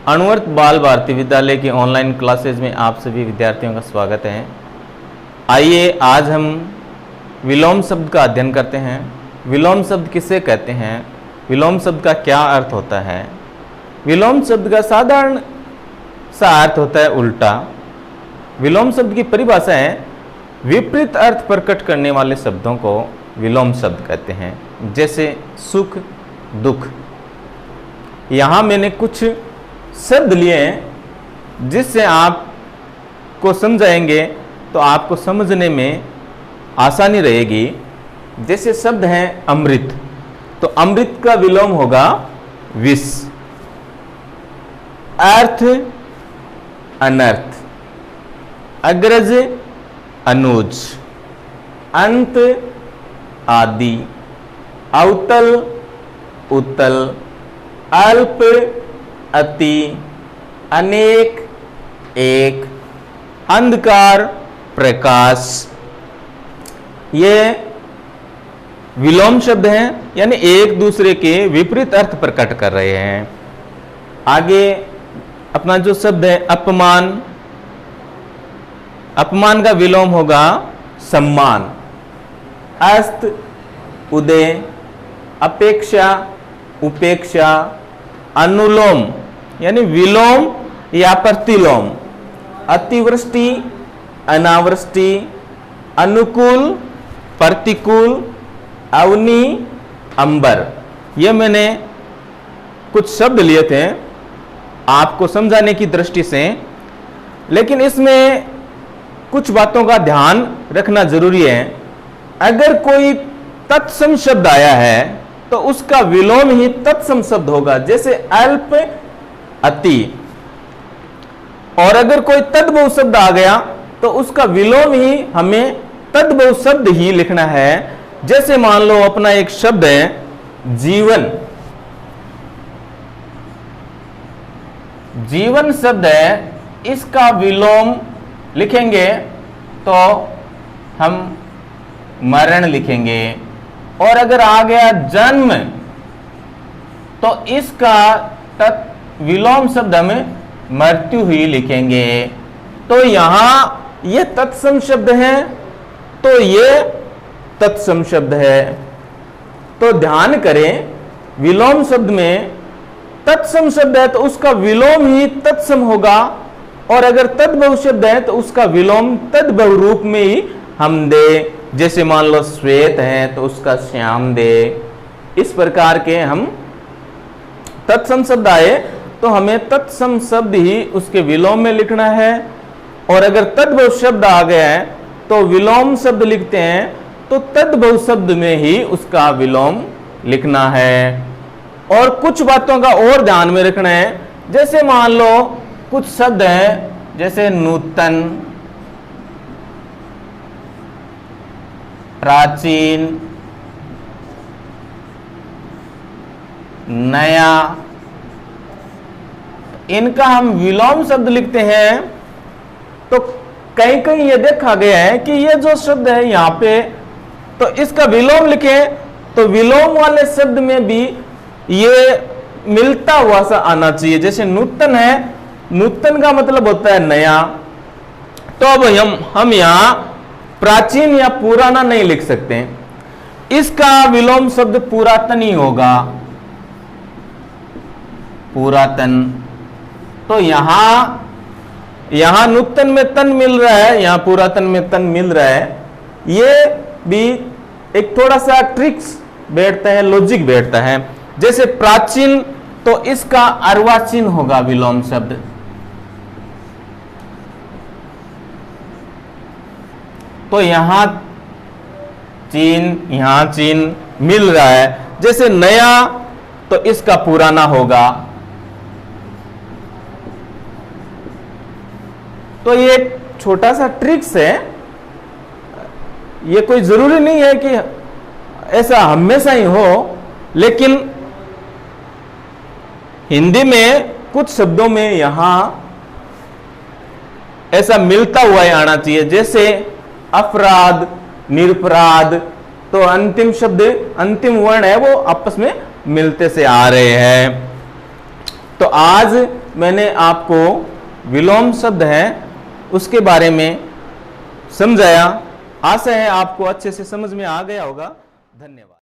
अणुवर्त बाल भारती विद्यालय की ऑनलाइन क्लासेज में आप सभी विद्यार्थियों का स्वागत है। आइए आज हम विलोम शब्द का अध्ययन करते हैं। विलोम शब्द किसे कहते हैं, विलोम शब्द का क्या अर्थ होता है। विलोम शब्द का साधारण सा अर्थ होता है उल्टा। विलोम शब्द की परिभाषा है विपरीत अर्थ प्रकट करने वाले शब्दों को विलोम शब्द कहते हैं, जैसे सुख, दुख। यहाँ मैंने कुछ शब्द लिए हैं जिससे आप को समझाएंगे तो आपको समझने में आसानी रहेगी। जैसे शब्द हैं अमृत, तो अमृत का विलोम होगा विष। अर्थ अनर्थ, अग्रज अनुज, अंत आदि, अवतल उत्तल, अल्प अति, अनेक एक, अंधकार प्रकाश। ये विलोम शब्द हैं, यानी एक दूसरे के विपरीत अर्थ प्रकट कर रहे हैं। आगे अपना जो शब्द है अपमान, अपमान का विलोम होगा सम्मान। अस्त उदय, अपेक्षा उपेक्षा, अनुलोम यानी विलोम या प्रतिलोम, अतिवृष्टि अनावृष्टि, अनुकूल प्रतिकूल, अवनी अंबर। ये मैंने कुछ शब्द लिए थे आपको समझाने की दृष्टि से, लेकिन इसमें कुछ बातों का ध्यान रखना जरूरी है। अगर कोई तत्सम शब्द आया है तो उसका विलोम ही तत्सम शब्द होगा, जैसे अल्प अति। और अगर कोई तद्भव शब्द आ गया तो उसका विलोम ही हमें तद्भव शब्द ही लिखना है। जैसे मान लो अपना एक शब्द है जीवन, जीवन शब्द है, इसका विलोम लिखेंगे तो हम मरण लिखेंगे। और अगर आ गया जन्म तो इसका विलोम शब्द हम मृत्यु ही लिखेंगे। तो यहां ये तत्सम शब्द है तो ये तत्सम शब्द है। तो ध्यान करें, विलोम शब्द में तत्सम शब्द है तो उसका विलोम ही तत्सम होगा, और अगर तद्भव शब्द है तो उसका विलोम तद्भव रूप में ही हम दे। जैसे मान लो श्वेत है तो उसका श्याम दे। इस प्रकार के हम तत्सम शब्द आए तो हमें तत्सम शब्द ही उसके विलोम में लिखना है। और अगर तद्भव शब्द आ गया है तो विलोम शब्द लिखते हैं तो तद्भव शब्द में ही उसका विलोम लिखना है। और कुछ बातों का और ध्यान में रखना है। जैसे मान लो कुछ शब्द हैं जैसे नूतन, प्राचीन, नया, इनका हम विलोम शब्द लिखते हैं। तो कहीं कहीं ये देखा गया है कि ये जो शब्द है यहां पे तो इसका विलोम लिखें तो विलोम वाले शब्द में भी ये मिलता हुआ सा आना चाहिए। जैसे नूतन है, नूतन का मतलब होता है नया, तो अब हम यहां प्राचीन या पुराना नहीं लिख सकते, इसका विलोम शब्द पुरातन ही होगा, पुरातन। तो यहां नूतन में तन मिल रहा है, यहां पुरातन में तन मिल रहा है। ये भी एक थोड़ा सा ट्रिक्स बैठता है, लॉजिक बैठता है। जैसे प्राचीन तो इसका अर्वाचीन होगा विलोम शब्द। तो यहां चीन मिल रहा है। जैसे नया तो इसका पुराना होगा। तो ये छोटा सा ट्रिक्स है, ये कोई जरूरी नहीं है कि ऐसा हमेशा ही हो, लेकिन हिंदी में कुछ शब्दों में यहां ऐसा मिलता हुआ ही आना चाहिए। जैसे अपराध, निरपराध, तो अंतिम शब्द, अंतिम वर्ण है वो आपस में मिलते से आ रहे हैं। तो आज मैंने आपको विलोम शब्द है उसके बारे में समझाया। आशा है आपको अच्छे से समझ में आ गया होगा। धन्यवाद।